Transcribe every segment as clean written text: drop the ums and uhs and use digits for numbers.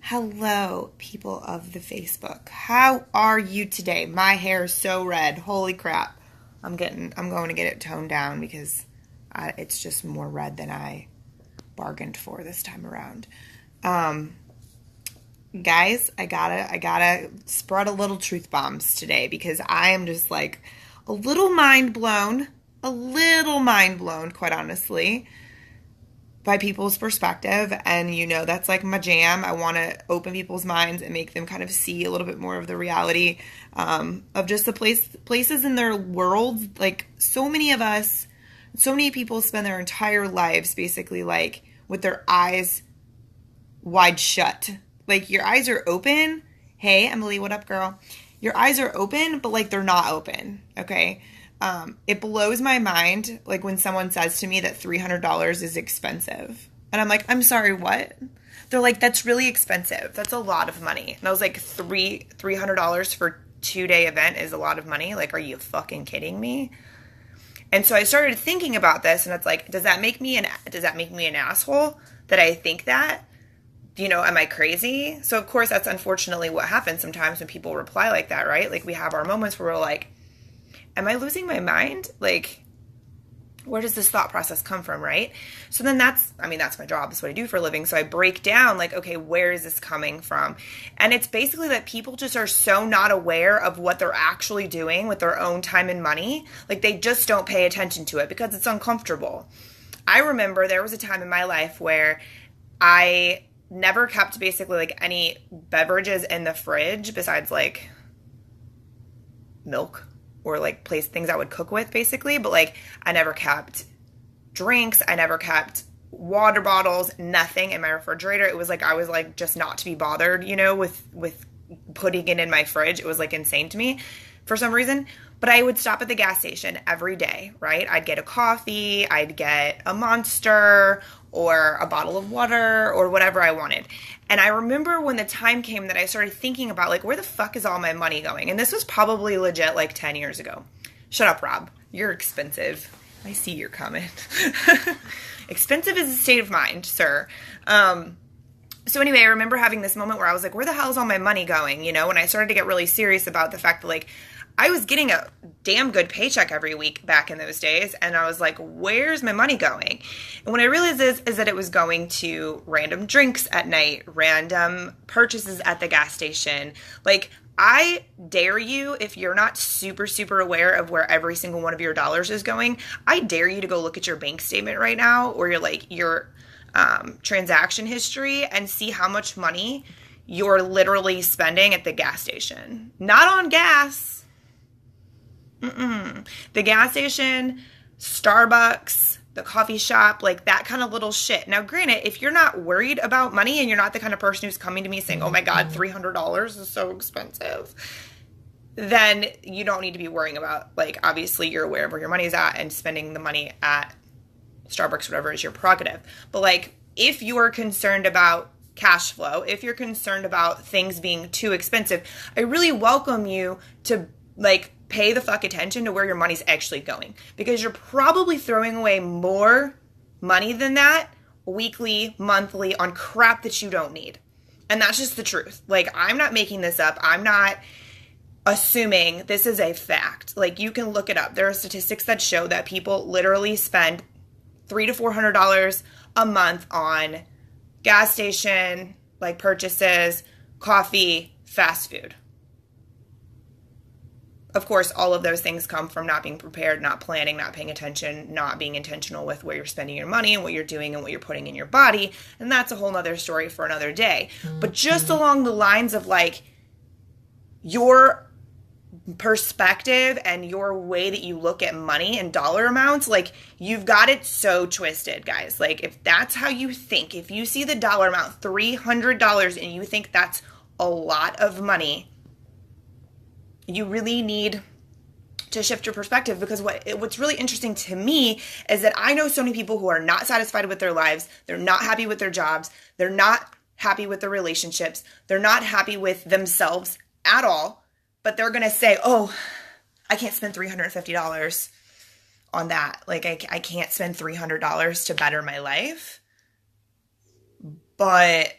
Hello, people of the Facebook. How are you today? My hair is so red. Holy crap. I'm going to get it toned down because it's just more red than I bargained for this time around. Guys, I gotta spread a little truth bombs today because I am just like a little mind blown, quite honestly, by people's perspective. And that's like my jam. I want to open people's minds and make them kind of see a little bit more of the reality of just the places in their worlds. Like so many people spend their entire lives basically like with their eyes wide shut. Like your eyes are open. Hey, Emily, what up, girl? Your eyes are open, but like they're not open. Okay. It blows my mind, like when someone says to me that $300 is expensive. And I'm like, I'm sorry, what? They're like, that's really expensive. That's a lot of money. And I was like, $300 for a 2-day event is a lot of money. Like, are you fucking kidding me? And so I started thinking about this, and it's like, does that make me an asshole that I think that? Am I crazy? So of course, that's unfortunately what happens sometimes when people reply like that, right? Like we have our moments where we're like, am I losing my mind? Like, where does this thought process come from, right? So then that's my job. That's what I do for a living. So I break down like, okay, where is this coming from? And it's basically that people just are so not aware of what they're actually doing with their own time and money. Like they just don't pay attention to it because it's uncomfortable. I remember there was a time in my life where I never kept basically like any beverages in the fridge besides like milk or like things I would cook with basically. But like I never kept drinks. I never kept water bottles, nothing in my refrigerator. It was like, I was like just not to be bothered, with putting it in my fridge. It was like insane to me for some reason. But I would stop at the gas station every day, right? I'd get a coffee, I'd get a Monster or a bottle of water or whatever I wanted. And I remember when the time came that I started thinking about like, where the fuck is all my money going? And this was probably legit like 10 years ago. Shut up, Rob. You're expensive. I see your comment. Expensive is a state of mind, sir. So anyway, I remember having this moment where I was like, where the hell is all my money going? When I started to get really serious about the fact that like, I was getting a damn good paycheck every week back in those days. And I was like, where's my money going? And what I realized is that it was going to random drinks at night, random purchases at the gas station. Like, I dare you, if you're not super, super aware of where every single one of your dollars is going, I dare you to go look at your bank statement right now or your transaction history and see how much money you're literally spending at the gas station. Not on gas. The gas station, Starbucks, the coffee shop, like that kind of little shit. Now, granted, if you're not worried about money and you're not the kind of person who's coming to me saying, oh my God, $300 is so expensive, then you don't need to be worrying about, like, obviously you're aware of where your money is at and spending the money at Starbucks, whatever is your prerogative. But like, if you are concerned about cash flow, if you're concerned about things being too expensive, I really welcome you to like pay the fuck attention to where your money's actually going, because you're probably throwing away more money than that weekly, monthly on crap that you don't need. And that's just the truth. Like, I'm not making this up. I'm not assuming this is a fact. Like, you can look it up. There are statistics that show that people literally spend $300 to $400 a month on gas station, like purchases, coffee, fast food. Of course, all of those things come from not being prepared, not planning, not paying attention, not being intentional with where you're spending your money and what you're doing and what you're putting in your body. And that's a whole nother story for another day. But just along the lines of like your perspective and your way that you look at money and dollar amounts, like you've got it so twisted, guys. Like if that's how you think, if you see the dollar amount, $300, and you think that's a lot of money, you really need to shift your perspective, because what's really interesting to me is that I know so many people who are not satisfied with their lives. They're not happy with their jobs. They're not happy with their relationships. They're not happy with themselves at all. But they're going to say, oh, I can't spend $350 on that. Like, I can't spend $300 to better my life. But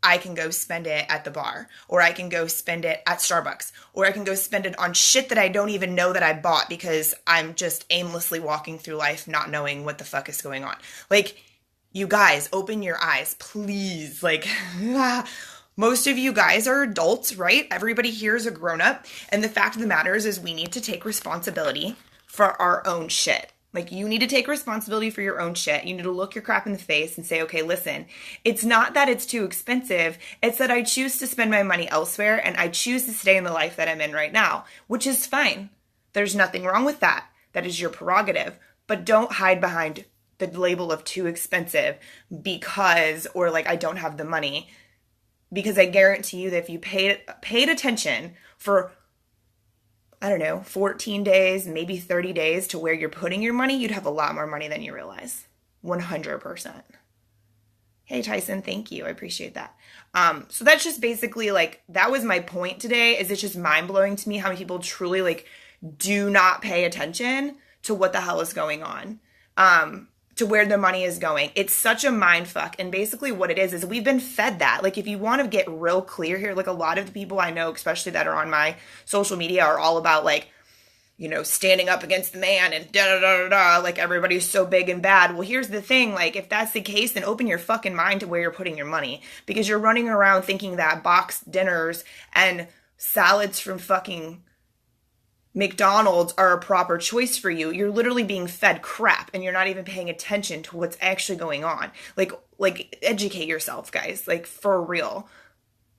I can go spend it at the bar, or I can go spend it at Starbucks, or I can go spend it on shit that I don't even know that I bought because I'm just aimlessly walking through life not knowing what the fuck is going on. Like, you guys, open your eyes, please. Like, most of you guys are adults, right? Everybody here is a grown up. And the fact of the matter is we need to take responsibility for our own shit. Like, you need to take responsibility for your own shit. You need to look your crap in the face and say, okay, listen, it's not that it's too expensive. It's that I choose to spend my money elsewhere and I choose to stay in the life that I'm in right now, which is fine. There's nothing wrong with that. That is your prerogative. But don't hide behind the label of too expensive because, or like, I don't have the money. Because I guarantee you that if you paid attention for, I don't know, 14 days, maybe 30 days to where you're putting your money, you'd have a lot more money than you realize. 100%. Hey, Tyson, thank you. I appreciate that. So that's just basically like, that was my point today, is it's just mind-blowing to me how many people truly like do not pay attention to what the hell is going on. To where the money is going. It's such a mind fuck. And basically what it is we've been fed that. Like, if you want to get real clear here, like a lot of the people I know, especially that are on my social media, are all about like, you know, standing up against the man and da da da da da, like everybody's so big and bad. Well, here's the thing, like, if that's the case, then open your fucking mind to where you're putting your money, because you're running around thinking that boxed dinners and salads from fucking McDonald's are a proper choice for you. You're literally being fed crap and you're not even paying attention to what's actually going on. Like educate yourself, guys. Like, for real.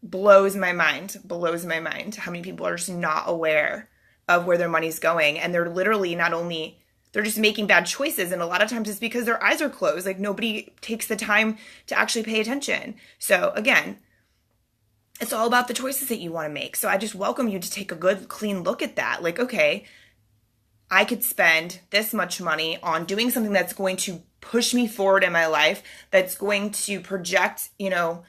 Blows my mind how many people are just not aware of where their money's going. And they're literally they're just making bad choices. And a lot of times it's because their eyes are closed. Like, nobody takes the time to actually pay attention. So again, it's all about the choices that you want to make. So I just welcome you to take a good, clean look at that. Like, okay, I could spend this much money on doing something that's going to push me forward in my life, that's going to project, you know,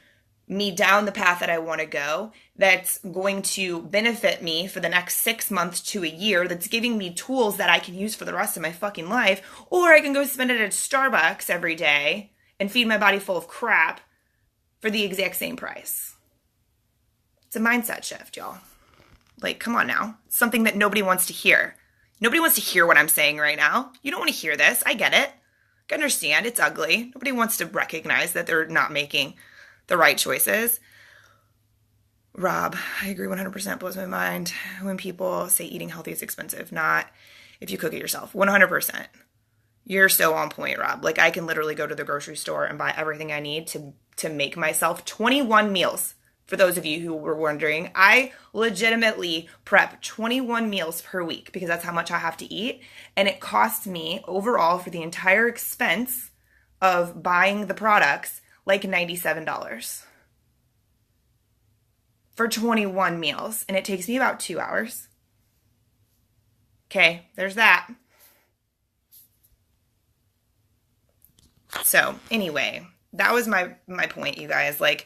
me down the path that I want to go, that's going to benefit me for the next 6 months to a year, that's giving me tools that I can use for the rest of my fucking life. Or I can go spend it at Starbucks every day and feed my body full of crap for the exact same price. It's a mindset shift, y'all. Like, come on now. It's something that nobody wants to hear. Nobody wants to hear what I'm saying right now. You don't want to hear this. I get it. I understand. It's ugly. Nobody wants to recognize that they're not making the right choices. Rob, I agree 100%. Blows my mind when people say eating healthy is expensive. Not if you cook it yourself. 100%. You're so on point, Rob. Like, I can literally go to the grocery store and buy everything I need to make myself 21 meals. For those of you who were wondering, I legitimately prep 21 meals per week because that's how much I have to eat. And it costs me overall for the entire expense of buying the products like $97 for 21 meals. And it takes me about 2 hours. Okay, there's that. So anyway, that was my point, you guys. Like,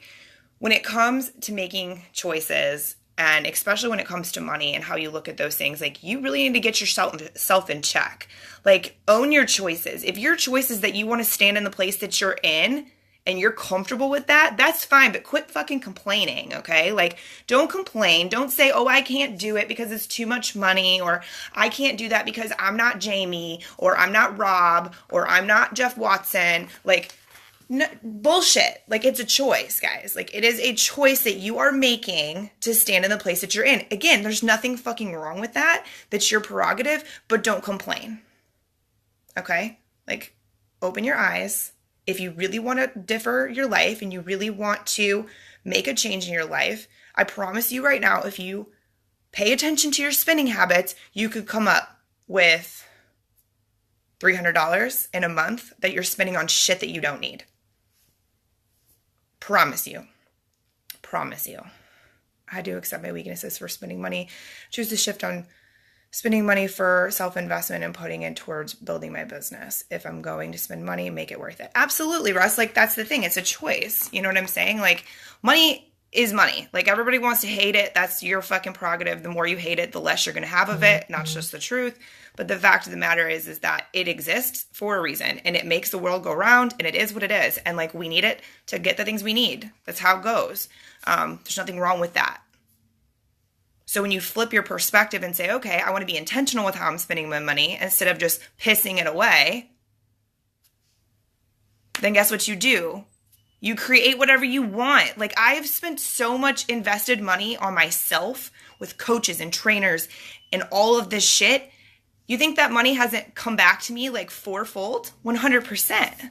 when it comes to making choices, and especially when it comes to money and how you look at those things, like, you really need to get yourself in check. Like, own your choices. If your choice is that you want to stand in the place that you're in and you're comfortable with that, that's fine, but quit fucking complaining, okay? Like, don't complain. Don't say, oh, I can't do it because it's too much money, or I can't do that because I'm not Jamie, or I'm not Rob, or I'm not Jeff Watson. Like, no, bullshit. Like, it's a choice, guys. Like, it is a choice that you are making to stand in the place that you're in. Again, there's nothing fucking wrong with that. That's your prerogative, but don't complain. Okay? Like, open your eyes. If you really want to differ your life and you really want to make a change in your life, I promise you right now, if you pay attention to your spending habits, you could come up with $300 in a month that you're spending on shit that you don't need. Promise you. Promise you. I do accept my weaknesses for spending money. Choose to shift on spending money for self-investment and putting it towards building my business. If I'm going to spend money, make it worth it. Absolutely, Russ. Like, that's the thing. It's a choice. You know what I'm saying? Like, money is money. Like, everybody wants to hate it. That's your fucking prerogative. The more you hate it, the less you're going to have of it. Not just the truth. But the fact of the matter is that it exists for a reason, and it makes the world go round, and it is what it is. And like, we need it to get the things we need. That's how it goes. There's nothing wrong with that. So when you flip your perspective and say, okay, I want to be intentional with how I'm spending my money instead of just pissing it away, then guess what you do? You create whatever you want. Like, I have spent so much invested money on myself with coaches and trainers and all of this shit. You think that money hasn't come back to me like fourfold? 100%.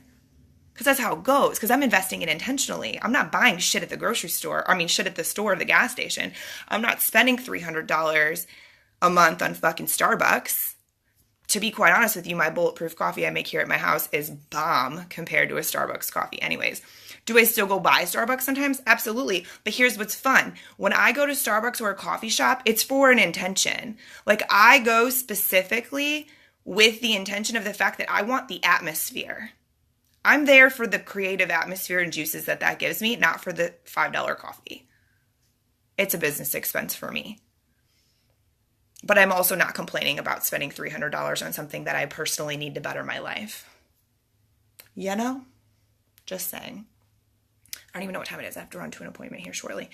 Because that's how it goes. Because I'm investing it intentionally. I'm not buying shit at the grocery store. Shit at the store or the gas station. I'm not spending $300 a month on fucking Starbucks. To be quite honest with you, my bulletproof coffee I make here at my house is bomb compared to a Starbucks coffee anyways. Do I still go buy Starbucks sometimes? Absolutely. But here's what's fun. When I go to Starbucks or a coffee shop, it's for an intention. Like, I go specifically with the intention of the fact that I want the atmosphere. I'm there for the creative atmosphere and juices that gives me, not for the $5 coffee. It's a business expense for me. But I'm also not complaining about spending $300 on something that I personally need to better my life. You know? Just saying. I don't even know what time it is. I have to run to an appointment here shortly.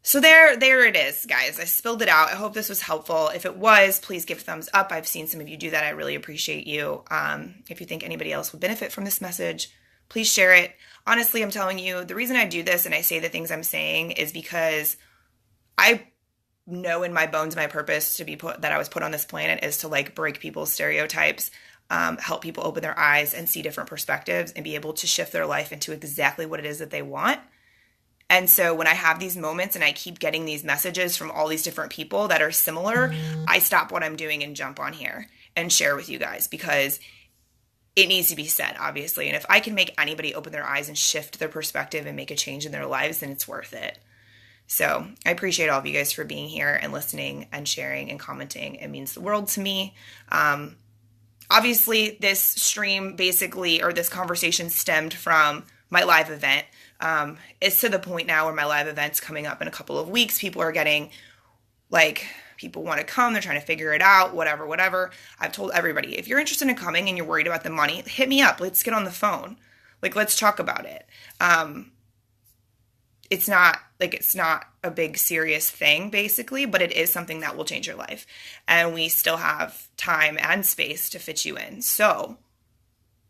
So there it is, guys. I spilled it out. I hope this was helpful. If it was, please give a thumbs up. I've seen some of you do that. I really appreciate you. If you think anybody else would benefit from this message, please share it. Honestly, I'm telling you, the reason I do this and I say the things I'm saying is because I know in my bones my purpose that I was put on this planet is to like break people's stereotypes, help people open their eyes and see different perspectives and be able to shift their life into exactly what it is that they want. And so when I have these moments and I keep getting these messages from all these different people that are similar, I stop what I'm doing and jump on here and share with you guys because it needs to be said, obviously. And if I can make anybody open their eyes and shift their perspective and make a change in their lives, then it's worth it. So I appreciate all of you guys for being here and listening and sharing and commenting. It means the world to me. Obviously, this stream basically, or this conversation stemmed from my live event. It's to the point now where my live event's coming up in a couple of weeks. People are getting, like, people want to come. They're trying to figure it out, whatever. I've told everybody, if you're interested in coming and you're worried about the money, hit me up. Let's get on the phone. Like, let's talk about it. It's not a big serious thing, basically, but it is something that will change your life. And we still have time and space to fit you in. So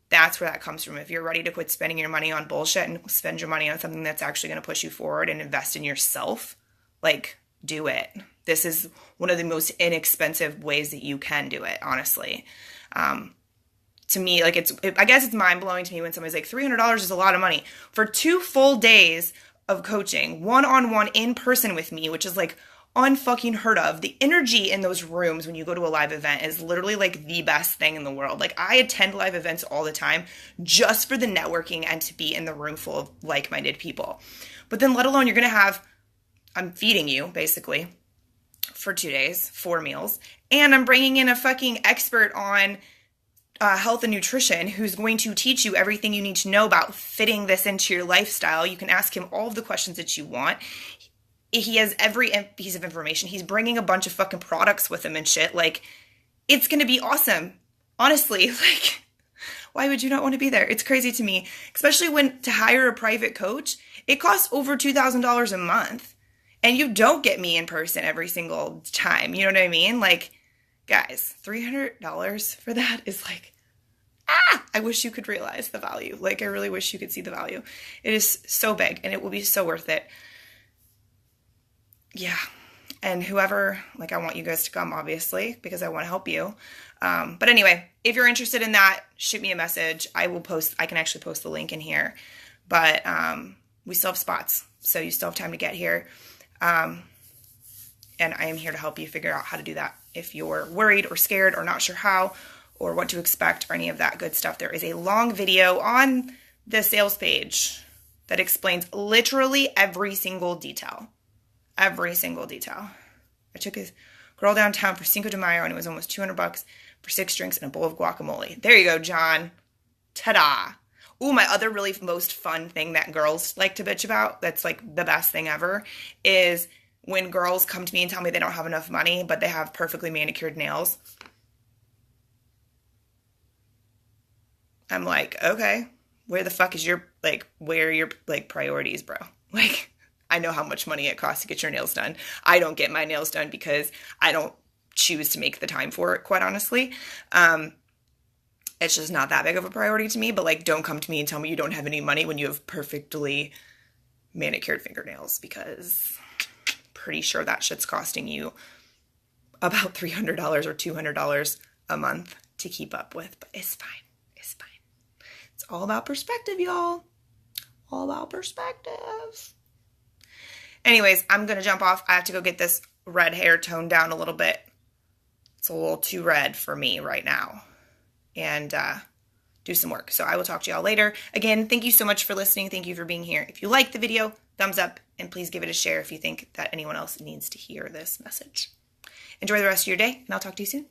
that's where that comes from. If you're ready to quit spending your money on bullshit and spend your money on something that's actually going to push you forward and invest in yourself, like, do it. This is one of the most inexpensive ways that you can do it, honestly. To me, like, I guess it's mind-blowing to me when somebody's like, $300 is a lot of money. For 2 full days of coaching, one-on-one in person with me, which is like unfucking heard of. The energy in those rooms when you go to a live event is literally like the best thing in the world. Like, I attend live events all the time just for the networking and to be in the room full of like-minded people. But then let alone I'm feeding you basically for 2 days, 4 meals, and I'm bringing in a fucking expert on health and nutrition who's going to teach you everything you need to know about fitting this into your lifestyle. You can ask him all of the questions that you want. He has every piece of information. He's bringing a bunch of fucking products with him and shit. Like, it's going to be awesome. Honestly, like, why would you not want to be there? It's crazy to me, especially when to hire a private coach, it costs over $2,000 a month. And you don't get me in person every single time. You know what I mean? Like, guys, $300 for that is like, I wish you could realize the value. Like, I really wish you could see the value. It is so big and it will be so worth it. Yeah. And whoever, like, I want you guys to come, obviously, because I want to help you. But anyway, if you're interested in that, shoot me a message. I can actually post the link in here, but we still have spots. So you still have time to get here. And I am here to help you figure out how to do that. If you're worried or scared or not sure how or what to expect or any of that good stuff, there is a long video on the sales page that explains literally every single detail. Every single detail. I took a girl downtown for Cinco de Mayo and it was almost $200 for 6 drinks and a bowl of guacamole. There you go, John. Ta-da. Ooh, my other really most fun thing that girls like to bitch about, that's like the best thing ever, is when girls come to me and tell me they don't have enough money, but they have perfectly manicured nails. I'm like, okay, where the fuck is your, like, where are your, like, priorities, bro? Like, I know how much money it costs to get your nails done. I don't get my nails done because I don't choose to make the time for it, quite honestly. It's just not that big of a priority to me, but, like, don't come to me and tell me you don't have any money when you have perfectly manicured fingernails, because I'm pretty sure that shit's costing you about $300 or $200 a month to keep up with, but it's fine. It's fine. It's all about perspective, y'all. All about perspective. Anyways, I'm going to jump off. I have to go get this red hair toned down a little bit. It's a little too red for me right now. And do some work. So I will talk to y'all later. Again, thank you so much for listening. Thank you for being here. If you liked the video, thumbs up, and please give it a share if you think that anyone else needs to hear this message. Enjoy the rest of your day, and I'll talk to you soon.